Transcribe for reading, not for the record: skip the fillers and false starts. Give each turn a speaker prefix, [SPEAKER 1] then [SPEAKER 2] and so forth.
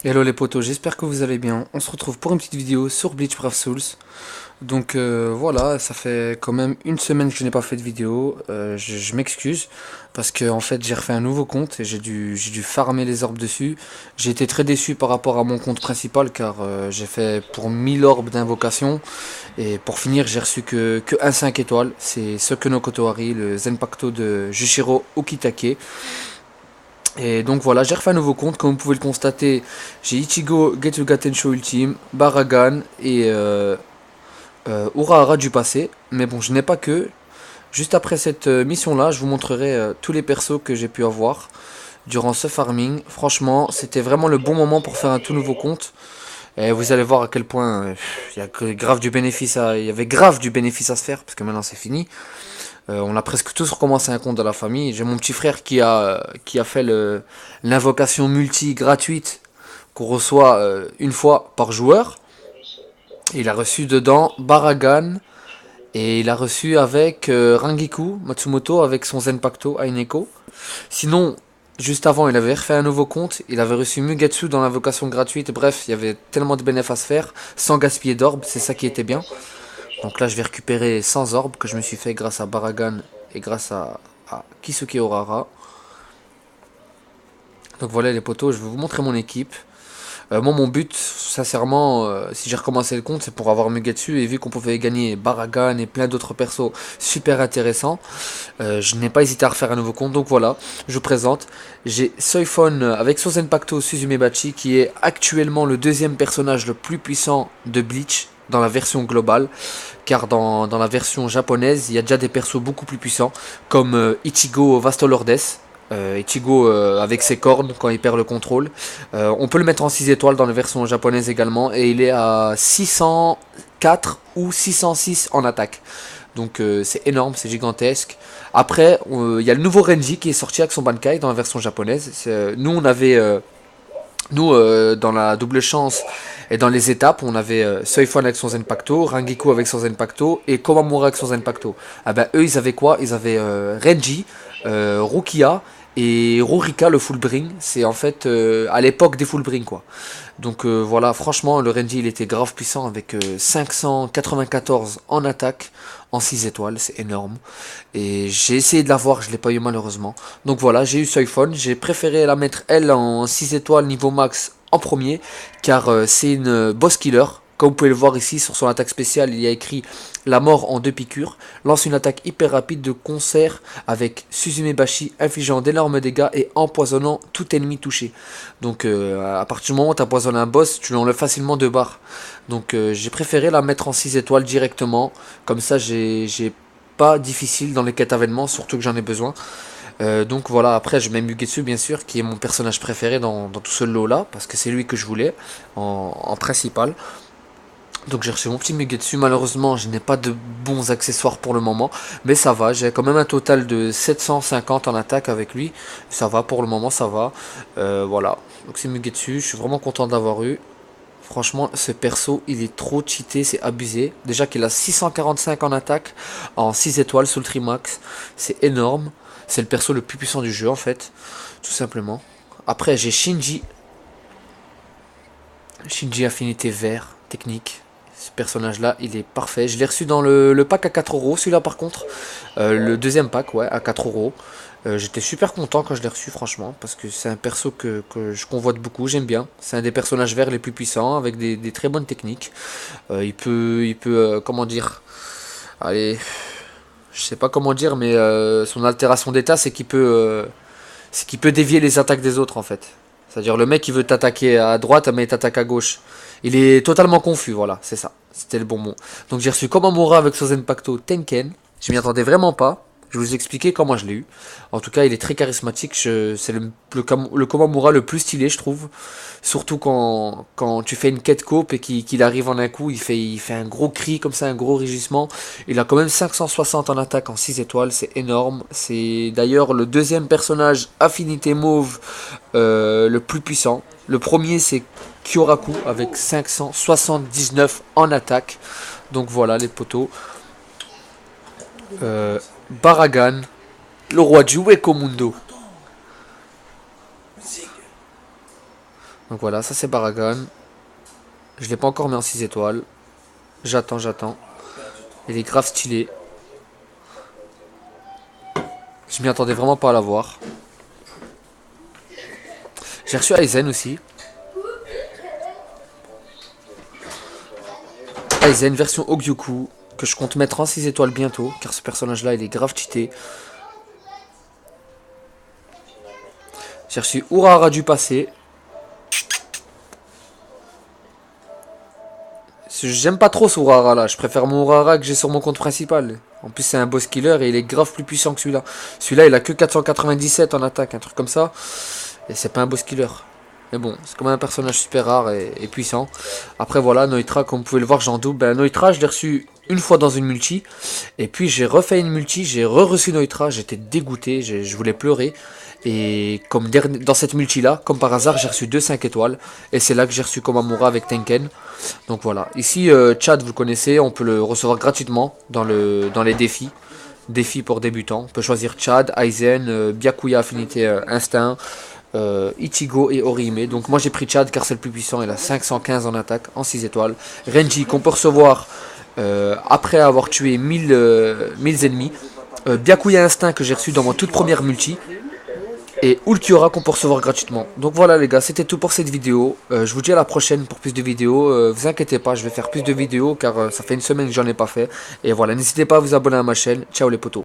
[SPEAKER 1] Hello les potos, j'espère que vous allez bien. On se retrouve pour une petite vidéo sur Bleach Brave Souls. Donc voilà, ça fait quand même une semaine que je n'ai pas fait de vidéo. Je m'excuse parce que en fait j'ai refait un nouveau compte et j'ai dû farmer les orbes dessus. J'ai été très déçu par rapport à mon compte principal car j'ai fait pour 1000 orbes d'invocation et pour finir j'ai reçu que un 5 étoiles. C'est Soko Kotoari, le Zenpacto de Jushiro Okitake. Et donc voilà, j'ai refait un nouveau compte, comme vous pouvez le constater, j'ai Ichigo Getsuga Tensho Ultime, Baragan et Urahara du passé. Mais bon, je n'ai pas que. Juste après cette mission-là, je vous montrerai tous les persos que j'ai pu avoir durant ce farming. Franchement, c'était vraiment le bon moment pour faire un tout nouveau compte. Et vous allez voir à quel point il y avait grave du bénéfice à se faire, parce que maintenant c'est fini. On a presque tous recommencé un compte dans la famille. J'ai mon petit frère qui a fait l'invocation multi gratuite qu'on reçoit une fois par joueur. Il a reçu dedans Baragan et il a reçu avec Rangiku Matsumoto avec son Zenpacto Aineko. Sinon, juste avant, il avait refait un nouveau compte. Il avait reçu Mugetsu dans l'invocation gratuite. Bref, il y avait tellement de bénéfices à se faire sans gaspiller d'orbes. C'est ça qui était bien. Donc là, je vais récupérer 100 orbes que je me suis fait grâce à Baragan et grâce à Kisuke Orara. Donc voilà les potos, je vais vous montrer mon équipe. Moi, mon but, sincèrement, si j'ai recommencé le compte, c'est pour avoir Mugetsu. Et vu qu'on pouvait gagner Baragan et plein d'autres persos super intéressants, je n'ai pas hésité à refaire un nouveau compte. Donc voilà, je vous présente. J'ai Soifon avec son Zenpacto Suzume Bachi, qui est actuellement le deuxième personnage le plus puissant de Bleach dans la version globale, car dans la version japonaise, il y a déjà des persos beaucoup plus puissants, comme Ichigo Vastolordes. Ichigo avec ses cornes quand il perd le contrôle. On peut le mettre en 6 étoiles dans la version japonaise également, et il est à 604 ou 606 en attaque. Donc c'est énorme, c'est gigantesque. Après, il y a le nouveau Renji qui est sorti avec son Bankai dans la version japonaise. Nous, on avait dans la double chance et dans les étapes, on avait Soifon avec son Zenpacto, Rangiku avec son Zenpacto et Komamura avec son Zenpacto. Ah ben eux, ils avaient quoi? Ils avaient Renji, Rukia et Rurika le full bring. C'est en fait à l'époque des full bring quoi. Donc voilà, franchement, le Renji il était grave puissant avec 594 en attaque en 6 étoiles, c'est énorme. Et j'ai essayé de l'avoir, je l'ai pas eu malheureusement. Donc voilà, j'ai eu Soifon, j'ai préféré la mettre elle en 6 étoiles niveau max en premier, car c'est une boss killer. Comme vous pouvez le voir ici sur son attaque spéciale, il y a écrit la mort en 2 piqûres. Lance une attaque hyper rapide de concert avec Suzume Bashi, infligeant d'énormes dégâts et empoisonnant tout ennemi touché. Donc à partir du moment où tu empoisonnes un boss, tu l'enlèves facilement de barre. Donc j'ai préféré la mettre en 6 étoiles directement. Comme ça j'ai pas difficile dans les quêtes avènements, surtout que j'en ai besoin. Donc voilà, après je mets Mugetsu bien sûr, qui est mon personnage préféré dans tout ce lot là, parce que c'est lui que je voulais en principal. Donc j'ai reçu mon petit Mugetsu, malheureusement je n'ai pas de bons accessoires pour le moment, mais ça va, j'ai quand même un total de 750 en attaque avec lui, ça va pour le moment, ça va. Voilà, donc c'est Mugetsu, je suis vraiment content d'avoir eu. Franchement, ce perso, il est trop cheaté, c'est abusé. Déjà qu'il a 645 en attaque, en 6 étoiles sous le Trimax. C'est énorme. C'est le perso le plus puissant du jeu, en fait. Tout simplement. Après, j'ai Shinji. Shinji Affinité Vert, technique. Ce personnage-là, il est parfait. Je l'ai reçu dans le pack à 4 euros, celui-là par contre. Le deuxième pack, ouais, à 4 euros. J'étais super content quand je l'ai reçu, franchement, parce que c'est un perso que je convoite beaucoup, j'aime bien. C'est un des personnages verts les plus puissants, avec des très bonnes techniques. Comment dire, allez, je sais pas comment dire, mais son altération d'état, c'est qu'il peut dévier les attaques des autres, en fait. C'est-à-dire le mec, il veut t'attaquer à droite, mais il t'attaque à gauche. Il est totalement confus, voilà, c'est ça. C'était le bon mot. Donc j'ai reçu Komamura avec son Zenpacto Tenken. Je m'y attendais vraiment pas. Je vais vous expliquer comment je l'ai eu. En tout cas, il est très charismatique. C'est le Komamura le plus stylé, je trouve. Surtout quand tu fais une quête coop et qu'il arrive en un coup, il fait un gros cri comme ça, un gros rugissement. Il a quand même 560 en attaque en 6 étoiles, c'est énorme. C'est d'ailleurs le deuxième personnage affinité mauve le plus puissant. Le premier c'est Kyoraku avec 579 en attaque. Donc voilà les potos. Euh, Baragan, le roi du Weko Mundo. Donc voilà, ça c'est Baragon. Je l'ai pas encore mis en 6 étoiles. J'attends. Il est grave stylé. Je m'y attendais vraiment pas à l'avoir. J'ai reçu Aizen aussi. Aizen version Ogyoku, que je compte mettre en 6 étoiles bientôt, car ce personnage là il est grave cheaté. J'ai reçu Urara du passé. J'aime pas trop ce Urara là, je préfère mon Urara que j'ai sur mon compte principal. En plus c'est un boss killer et il est grave plus puissant que celui-là. Celui-là il a que 497 en attaque, un truc comme ça. Et c'est pas un boss killer. Mais bon, c'est quand même un personnage super rare et puissant. Après voilà, Neutra, comme vous pouvez le voir, j'en double. Ben, Neutra, je l'ai reçu une fois dans une multi. Et puis j'ai refait une multi, j'ai re-reçu Neutra. J'étais dégoûté, je voulais pleurer. Et comme dans cette multi là, comme par hasard, j'ai reçu 5 étoiles. Et c'est là que j'ai reçu Komamura avec Tenken. Donc voilà. Ici, Chad, vous le connaissez, on peut le recevoir gratuitement dans les défis. Défis pour débutants. On peut choisir Chad, Aizen, Byakuya Affinité Instinct. Ichigo et Orihime. Donc moi j'ai pris Chad car c'est le plus puissant, il a 515 en attaque, en 6 étoiles. Renji qu'on peut recevoir après avoir tué 1000 ennemis. Byakuya Instinct que j'ai reçu dans ma toute première multi. Et Ulquiorra qu'on peut recevoir gratuitement. Donc voilà les gars, c'était tout pour cette vidéo. Je vous dis à la prochaine pour plus de vidéos. Vous inquiétez pas, je vais faire plus de vidéos car ça fait une semaine que j'en ai pas fait. Et voilà, n'hésitez pas à vous abonner à ma chaîne. Ciao les potos.